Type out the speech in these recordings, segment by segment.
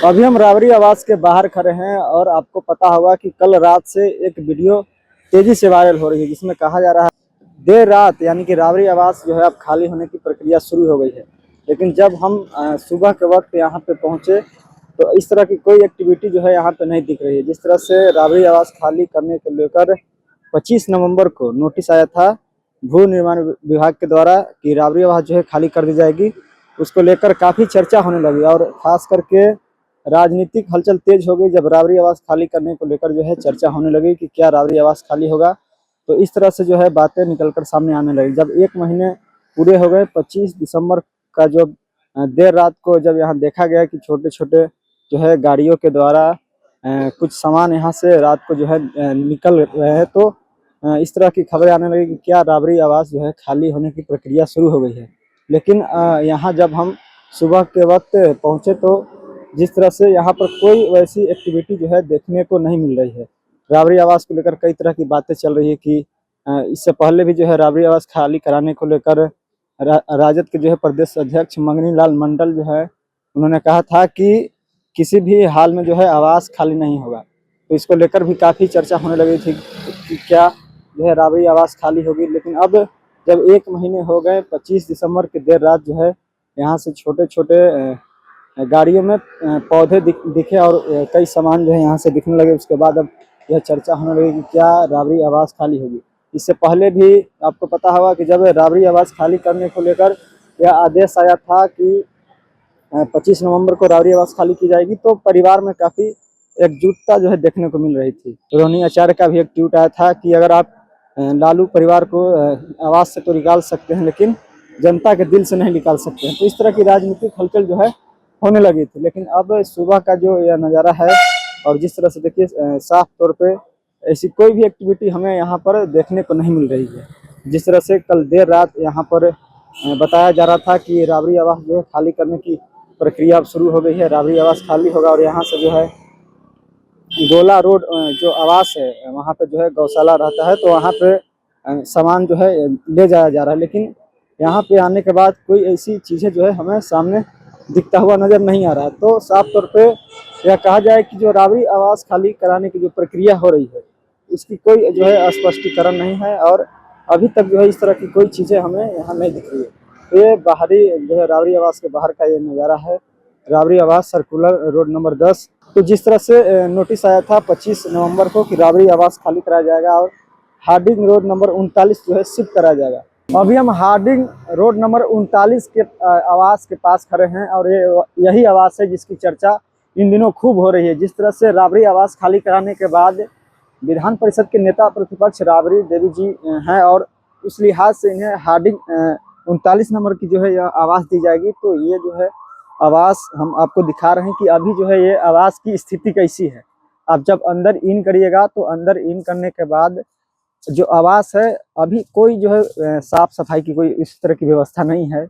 अभी हम राबड़ी आवास के बाहर खड़े हैं और आपको पता होगा कि कल रात से एक वीडियो तेजी से वायरल हो रही है जिसमें कहा जा रहा है देर रात यानी कि राबड़ी आवास जो है अब खाली होने की प्रक्रिया शुरू हो गई है। लेकिन जब हम सुबह के वक्त यहाँ पे पहुँचे तो इस तरह की कोई एक्टिविटी जो है यहाँ पे नहीं दिख रही है। जिस तरह से राबड़ी आवास खाली करने को लेकर 25 नवंबर को नोटिस आया था भू निर्माण विभाग के द्वारा कि राबड़ी आवास जो है खाली कर दी जाएगी, उसको लेकर काफ़ी चर्चा होने लगी और ख़ास करके राजनीतिक हलचल तेज हो गई जब राबड़ी आवास खाली करने को लेकर जो है चर्चा होने लगी कि क्या राबड़ी आवास खाली होगा। तो इस तरह से जो है बातें निकलकर सामने आने लगी। जब एक महीने पूरे हो गए 25 दिसंबर का जो देर रात को जब यहाँ देखा गया कि छोटे छोटे जो है गाड़ियों के द्वारा कुछ सामान यहाँ से रात को जो है निकल रहे हैं, तो इस तरह की खबरें आने लगी कि क्या राबड़ी आवास जो है खाली होने की प्रक्रिया शुरू हो गई है। लेकिन यहाँ जब हम सुबह के वक्त पहुँचे तो जिस तरह से यहाँ पर कोई वैसी एक्टिविटी जो है देखने को नहीं मिल रही है। राबड़ी आवास को लेकर कई तरह की बातें चल रही है कि इससे पहले भी जो है राबड़ी आवास खाली कराने को लेकर राजद के जो है प्रदेश अध्यक्ष मंगनी लाल मंडल जो है उन्होंने कहा था कि किसी भी हाल में जो है आवास खाली नहीं होगा। तो इसको लेकर भी काफ़ी चर्चा होने लगी थी कि क्या जो है राबड़ी आवास खाली होगी। लेकिन अब जब एक महीने हो गए 25 दिसंबर की देर रात जो है यहाँ से छोटे छोटे गाड़ियों में पौधे दिखे और कई सामान जो है यहाँ से दिखने लगे। उसके बाद अब यह चर्चा होने लगी कि क्या राबड़ी आवास खाली होगी। इससे पहले भी आपको पता होगा कि जब राबड़ी आवास खाली करने को लेकर यह आदेश आया था कि 25 नवंबर को राबड़ी आवास खाली की जाएगी, तो परिवार में काफ़ी एकजुटता जो है देखने को मिल रही थी। रोहिणी आचार्य का भी एक ट्वीट आया था कि अगर आप लालू परिवार को आवास से तो निकाल सकते हैं लेकिन जनता के दिल से नहीं निकाल सकते हैं। तो इस तरह की राजनीतिक हलचल जो है होने लगी थी। लेकिन अब सुबह का जो यह नज़ारा है और जिस तरह से देखिए साफ तौर पे ऐसी कोई भी एक्टिविटी हमें यहाँ पर देखने को नहीं मिल रही है। जिस तरह से कल देर रात यहाँ पर बताया जा रहा था कि राबड़ी आवास जो है खाली करने की प्रक्रिया अब शुरू हो गई है, राबड़ी आवास खाली होगा और यहाँ से जो है गोला रोड जो आवास है वहाँ पे जो है गौशाला रहता है, तो वहाँ पे सामान जो है ले जाया जा रहा है। लेकिन यहाँ पे आने के बाद कोई ऐसी चीज़ें जो है हमें सामने दिखता हुआ नज़र नहीं आ रहा है। तो साफ तौर पे यह कहा जाए कि जो राबड़ी आवास खाली कराने की जो प्रक्रिया हो रही है उसकी कोई जो है स्पष्टीकरण नहीं है और अभी तक जो है इस तरह की कोई चीज़ें हमें यहाँ नहीं दिख रही है। तो ये बाहरी जो है राबड़ी आवास के बाहर का ये नज़ारा है, राबड़ी आवास सर्कुलर रोड नंबर 10। तो जिस तरह से नोटिस आया था 25 नवंबर को कि राबड़ी आवास खाली कराया जाएगा और हार्डिंग रोड नंबर 39 जो है शिफ्ट कराया जाएगा। अभी हम हार्डिंग रोड नंबर 39 के आवास के पास खड़े हैं और यही आवास है जिसकी चर्चा इन दिनों खूब हो रही है। जिस तरह से राबड़ी आवास खाली कराने के बाद विधान परिषद के नेता प्रतिपक्ष राबड़ी देवी जी हैं और उस लिहाज से इन्हें हार्डिंग 39 नंबर की जो है यह आवास दी जाएगी। तो ये जो है आवास हम आपको दिखा रहे हैं कि अभी जो है ये आवास की स्थिति कैसी है। आप जब अंदर इन करिएगा तो अंदर इन करने के बाद जो आवास है अभी कोई जो है साफ सफाई की कोई इस तरह की व्यवस्था नहीं है,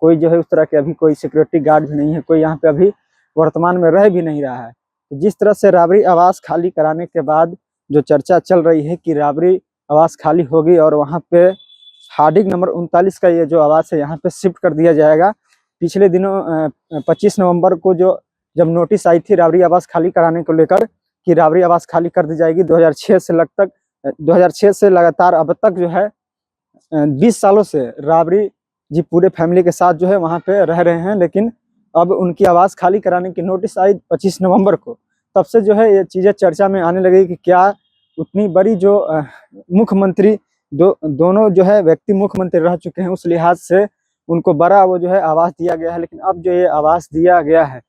कोई जो है उस तरह के अभी कोई सिक्योरिटी गार्ड भी नहीं है, कोई यहाँ पे अभी वर्तमान में रह भी नहीं रहा है। तो जिस तरह से राबड़ी आवास खाली कराने के बाद जो चर्चा चल रही है कि राबड़ी आवास खाली होगी और वहाँ पे हार्डिंग नंबर 39 का ये जो आवास है यहाँ पे शिफ्ट कर दिया जाएगा। पिछले दिनों 25 नवंबर को जो जब नोटिस आई थी राबड़ी आवास खाली कराने को लेकर कि राबड़ी आवास खाली कर दी जाएगी 2006 से लगातार अब तक जो है 20 सालों से राबड़ी जी पूरे फैमिली के साथ जो है वहाँ पे रह रहे हैं। लेकिन अब उनकी आवास खाली कराने की नोटिस आई 25 नवंबर को, तब से जो है ये चीज़ें चर्चा में आने लगी कि क्या उतनी बड़ी जो मुख्यमंत्री दोनों जो है व्यक्ति मुख्यमंत्री रह चुके हैं, उस लिहाज से उनको बड़ा वो जो है आवास दिया गया है। लेकिन अब जो ये आवास दिया गया है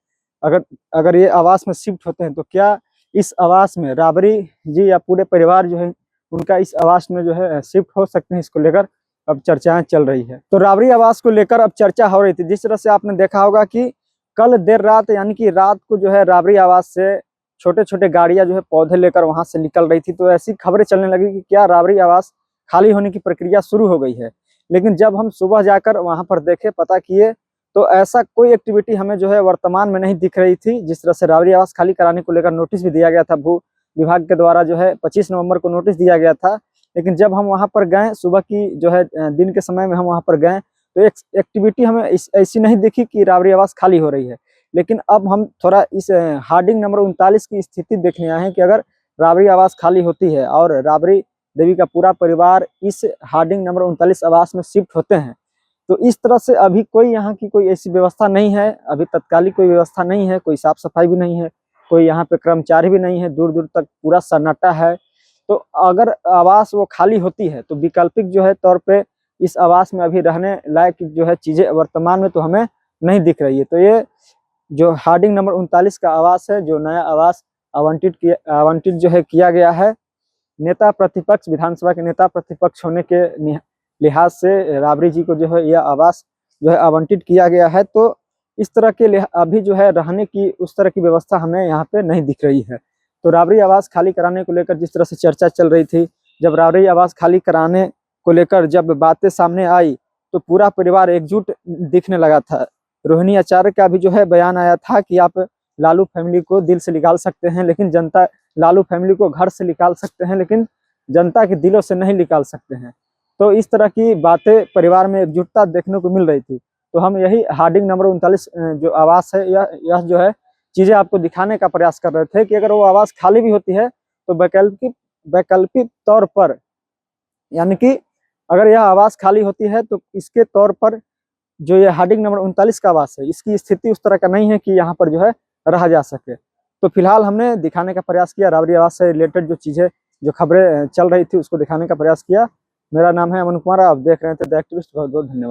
अगर ये आवास में शिफ्ट होते हैं तो क्या इस आवास में राबड़ी जी या पूरे परिवार जो है उनका इस आवास में जो है शिफ्ट हो सकते हैं, इसको लेकर अब चर्चाएं चल रही है। तो राबड़ी आवास को लेकर अब चर्चा हो रही थी। जिस तरह से आपने देखा होगा कि कल देर रात यानी कि रात को जो है राबड़ी आवास से छोटे छोटे गाड़ियां जो है पौधे लेकर वहां से निकल रही थी। तो ऐसी खबरें चलने लगी कि क्या राबड़ी आवास खाली होने की प्रक्रिया शुरू हो गई है। लेकिन जब हम सुबह जाकर वहां पर देखे, पता किए, तो ऐसा कोई एक्टिविटी हमें जो है वर्तमान में नहीं दिख रही थी। जिस तरह से राबड़ी आवास खाली कराने को लेकर नोटिस भी दिया गया था, भू विभाग के द्वारा जो है 25 नवंबर को नोटिस दिया गया था। लेकिन जब हम वहां पर गए सुबह की जो है दिन के समय में हम वहां पर गए तो एक एक्टिविटी हमें ऐसी नहीं दिखी कि राबड़ी आवास खाली हो रही है। लेकिन अब हम थोड़ा इस हार्डिंग नंबर 39 की स्थिति देखने आए हैं कि अगर राबड़ी आवास खाली होती है और राबड़ी देवी का पूरा परिवार इस हार्डिंग नंबर 39 आवास में शिफ्ट होते हैं, तो इस तरह से अभी कोई यहाँ की कोई ऐसी व्यवस्था नहीं है, अभी तत्कालिक कोई व्यवस्था नहीं है, कोई साफ सफाई भी नहीं है, कोई यहाँ पे कर्मचारी भी नहीं है, दूर दूर तक पूरा सन्नाटा है। तो अगर आवास वो खाली होती है तो वैकल्पिक जो है तौर पे इस आवास में अभी रहने लायक जो है चीजें वर्तमान में तो हमें नहीं दिख रही है। तो ये जो हार्डिंग नंबर 39 का आवास है, जो नया आवास आवंटित जो है किया गया है, नेता प्रतिपक्ष, विधानसभा के नेता प्रतिपक्ष होने के लिहाज से राबड़ी जी को जो है यह आवास जो है आवंटित किया गया है। तो इस तरह के अभी जो है रहने की उस तरह की व्यवस्था हमें यहाँ पे नहीं दिख रही है। तो राबड़ी आवास खाली कराने को लेकर जिस तरह से चर्चा चल रही थी, जब राबड़ी आवास खाली कराने को लेकर जब बातें सामने आई तो पूरा परिवार एकजुट दिखने लगा था। रोहिणी आचार्य का भी जो है बयान आया था कि आप लालू फैमिली को दिल से निकाल सकते हैं, लेकिन जनता, लालू फैमिली को घर से निकाल सकते हैं लेकिन जनता के दिलों से नहीं निकाल सकते हैं। तो इस तरह की बातें परिवार में एकजुटता देखने को मिल रही थी। तो हम यही हार्डिंग नंबर 39 जो आवास है, यह जो है चीजें आपको दिखाने का प्रयास कर रहे थे कि अगर वो आवास खाली भी होती है तो वैकल्पिक तौर पर, यानी कि अगर यह आवास खाली होती है तो इसके तौर पर जो ये हार्डिंग नंबर 39 का आवास है, इसकी स्थिति उस तरह का नहीं है कि यहाँ पर जो है रहा जा सके। तो फिलहाल हमने दिखाने का प्रयास किया, राबड़ी आवास से रिलेटेड जो चीजें, जो खबरें चल रही थी उसको दिखाने का प्रयास किया। मेरा नाम है अमन कुमार, आप देख रहे थे द एक्टिविस्ट। बहुत बहुत धन्यवाद।